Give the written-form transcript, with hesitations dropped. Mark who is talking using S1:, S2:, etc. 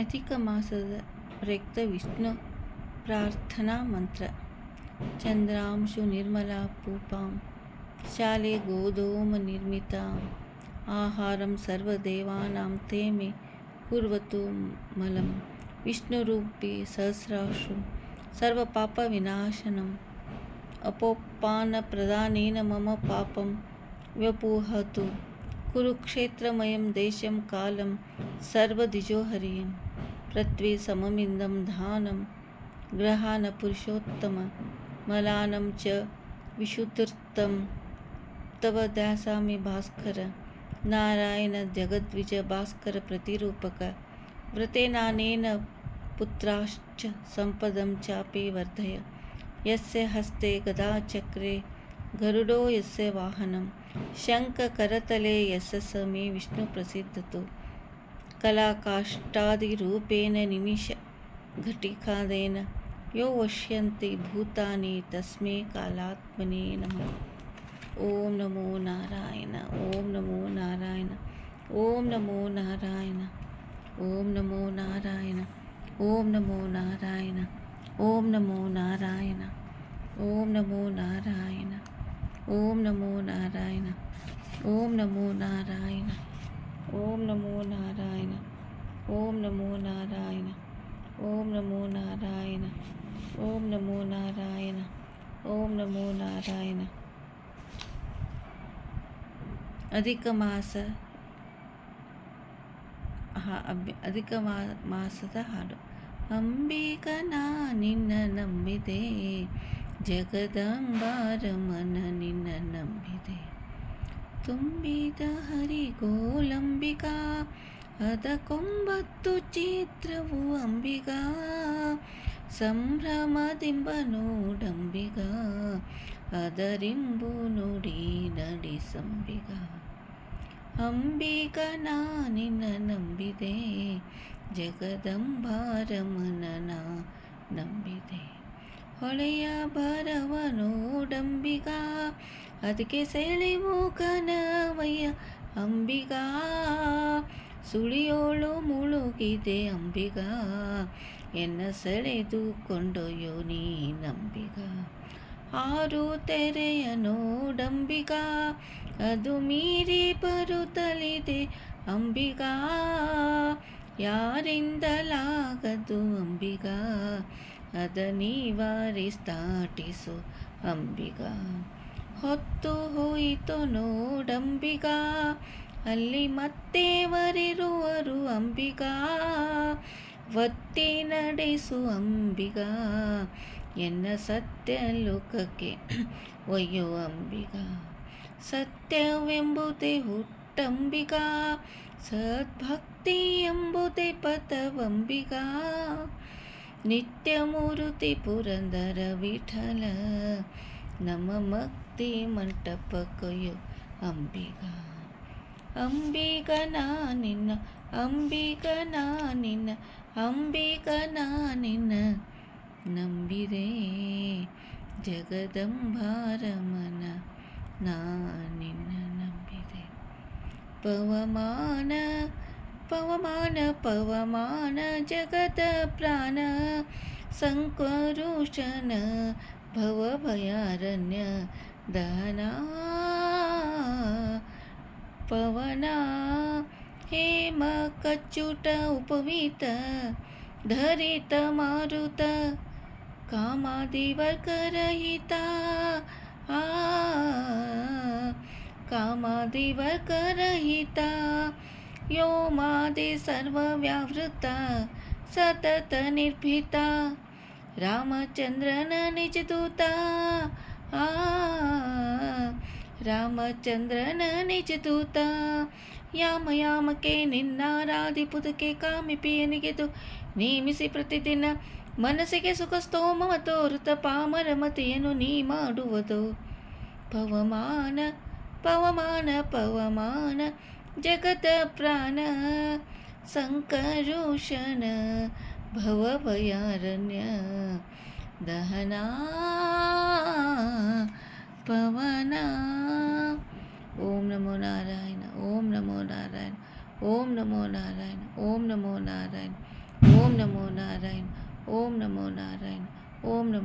S1: ಅಧಿಕ ಮಾಸದ ಪ್ರಯುಕ್ತ ವಿಷ್ಣು ಪ್ರಾರ್ಥನಾ ಮಂತ್ರ. ಚಂದ್ರಾಂಶು ನಿರ್ಮಲಾ ಪೂಪಾಂ ಶಾಲೆ ಗೋಧೂಮ ನಿರ್ಮಿತಾಂ ಆಹಾರಂ ಸರ್ವದೇವಾನಾಂ ತೇ ಮೇ ಕುರ್ವತು ಮಲಂ ವಿಷ್ಣುರೂಪಿ ಸಹಸ್ರಾಶು ಸರ್ವಪಾಪ ವಿನಾಶನಂ ಅಪೋಪಾನ ಪ್ರದಾನೇನ ಮಮ ಪಾಪಂ ವ್ಯಪೂಹತು ಕುರುಕ್ಷೇತ್ರಮಯಂ ದೇಶಂ ಕಾಲಂ ಸರ್ವದಿಜೋಹರಿಯಂ ಪೃಥ್ವಿ ಸಮಮಿಂದಂ ಧಾನಂ ಗ್ರಹಾನ ಪುರುಷೋತ್ತಮ ಮಲಾನಂ ಚ ವಿಶುದ್ಧರ್ಥಂ ತವ ದಾಸಾಮಿ ಭಾಸ್ಕರ ನಾರಾಯಣ ಜಗದ್ವಿಜ ಭಾಸ್ಕರ ಪ್ರತಿರೂಪಕ ವ್ರತೇನಾನೇನ ಪುತ್ರಾಶ್ಚ ಸಂಪದಂ ಚಾಪಿ ವರ್ಧಯ ಯಸ್ಯ ಹಸ್ತೆ ಗದಾ ಚಕ್ರೆ ಗರುಡೋ ಯಸ್ಯ ವಾಹನಂ ಶಂಖ ಕರತಲೆ ಯಸ್ಯ ಸ ಮೇ ವಿಷ್ಣು ಪ್ರಸಿದ್ಧತು ಕಲಾಕಾಷ್ಟಾದಿರೂಪೇಣ ನಿಮಿಷ ಘಟಿಕಾದೇನ ಯೋ ವಶ್ಯಂತಿ ಭೂತಾನಿ ತಸ್ಮೈ ಕಾಲಾತ್ಮನೇ ನಮಃ. ಓಂ ನಮೋ ನಾರಾಯಣ. ಓಂ ನಮೋ ನಾರಾಯಣ. ಓಂ ನಮೋ ನಾರಾಯಣ. ಓಂ ನಮೋ ನಾರಾಯಣ. ಓಂ ನಮೋ ನಾರಾಯಣ. ಓಂ ನಮೋ ನಾರಾಯಣ. ಓಂ ನಮೋ ನಾರಾಯಣ. ಓಂ ನಮೋ ನಾರಾಯಣ. ಓಂ ನಮೋ ನಾರಾಯಣ. ಓಂ ನಮೋ ನಾರಾಯಣ. ಓಂ ನಮೋ ನಾರಾಯಣ. ಓಂ ನಮೋ ನಾರಾಯಣ. ಓಂ ನಮೋ ನಾರಾಯಣ. ಓಂ ನಮೋ ನಾರಾಯಣ. ಅಧಿಕ ಮಾಸದ ಹಾಡು. ಅಂಬಿಕನ ನಿನ್ನ ನಂಬಿದೆ, ಜಗದಂಬಾರಮನ ನಿನ್ನ ನಂಬಿದೆ, ತುಂಬಿದ ಹರಿಗೋಲಂಬಿಕಾ ಅದಕ್ಕೊಂಬತ್ತು ಚಿತ್ರವು ಅಂಬಿಗಾ, ಸಂಭ್ರಮದಿಂಬ ನೋಡಂಬಿಗ ಅದರಿಂಬು ನುಡಿ ನಡೆಸಂಬಿಗ. ಅಂಬಿಕನ ನಿನ್ನ ನಂಬಿದೆ, ಜಗದಂಬಾರಮನ ನಂಬಿದೆ, ಹೊಳೆಯ ಭರವ ನೋಡಂಬಿಗ ಅದಕ್ಕೆ ಸೆಳೆವು ಕನವಯ್ಯ ಅಂಬಿಗ, ಸುಳಿಯೋಳು ಮುಳುಗಿದೆ ಅಂಬಿಗ ಎನ್ನ ಸೆಳೆದು ಕೊಂಡೊಯ್ಯೋ ನೀನಂಬಿಗ. ಆರು ತೆರೆಯ ನೋಡಂಬಿಗ ಅದು ಮೀರಿ ಬರುತ್ತಲಿದೆ ಅಂಬಿಗ, ಯಾರಿಂದಲಾಗದು ಅಂಬಿಗ ಅದ ನಿವಾರಿಸ್ತಾಟಿಸು ಅಂಬಿಗ. ಹೊತ್ತು ಹೋಯಿತು ನೋಡಂಬಿಗ ಅಲ್ಲಿ ಮತ್ತೆ ವರಿರುವರು ಅಂಬಿಗ, ಒತ್ತಿ ನಡೆಸು ಅಂಬಿಗ ಎನ್ನ ಸತ್ಯ ಲೋಕಕ್ಕೆ ಒಯ್ಯೋ ಅಂಬಿಗ. ಸತ್ಯವೆಂಬುದೇ ಹುಟ್ಟಂಬಿಗ, ಸದ್ಭಕ್ತಿ ಎಂಬುದೇ ಪಥವಂಬಿಗ, ನಿತ್ಯ ಮೂರುತಿ ಪುರಂದರ ವಿಠಲ ನಮ್ಮ ಮುಕ್ತಿ ಮಂಟಪ ಕೊಯ್ಯೋ ಅಂಬಿಗ. ಅಂಬಿಗನ ನಿನ್ನ ಅಂಬಿಗನ ನಿನ್ನ ಅಂಬಿಗನ ನಿನ್ನ ನಂಬಿದೆ, ಜಗದಂಬಾರಮನ ನಿನ್ನ ನಂಬಿದೆ. ಪವಮಾನ ಪವಮಾನ ಪವಮಾನ ಜಗದ ಪ್ರಾಣ ಸಂಕರುಷನ ಭವಭಯಾರಣ್ಯ ದಹನ ಪವನ ಹೇಮ ಕಚ್ಚುಟ ಉಪವೀತ ಧರಿತ ಮಾರುತ ಕಾಮಾದಿವರ್ಗರಹಿತ ಕಾಮಾದಿವರ್ಗರಹಿತ ವ್ಯೋಮಾದಿ ಸರ್ವವ್ಯಾವೃತ ಸತತ ನಿರ್ಭೀತ ರಾಮಚಂದ್ರನ ನಿಜದೂತ ರಾಮಚಂದ್ರನ ನಿಜದೂತ. ಯಾಮಯಾಮಕ್ಕೆ ನಿನ್ನಾರಾಧಿಪುದಕ್ಕೆ ಕಾಮಿಪಿಯನಿಗೆದು ನೇಮಿಸಿ ಪ್ರತಿದಿನ ಮನಸ್ಸಿಗೆ ಸುಖ ಸ್ತೋಮವ ತೋರುತ್ತ ಪಾಮರಮತೆಯನ್ನು ನೀ ಮಾಡುವುದು. ಪವಮಾನ ಪವಮಾನ ಪವಮಾನ ಜಗದ ಪ್ರಾಣ ಸಂಕರುಷನ ಭವಭಯಾರಣ್ಯ ದಹನ ಪವನ. ಓಂ ನಮೋ ನಾರಾಯಣ. ಓಂ ನಮೋ ನಾರಾಯಣ. ಓಂ ನಮೋ ನಾರಾಯಣ. ಓಂ ನಮೋ ನಾರಾಯಣ. ಓಂ ನಮೋ ನಾರಾಯಣ. ಓಂ ನಮೋ ನಾರಾಯಣ. ಓಂ ನಮೋ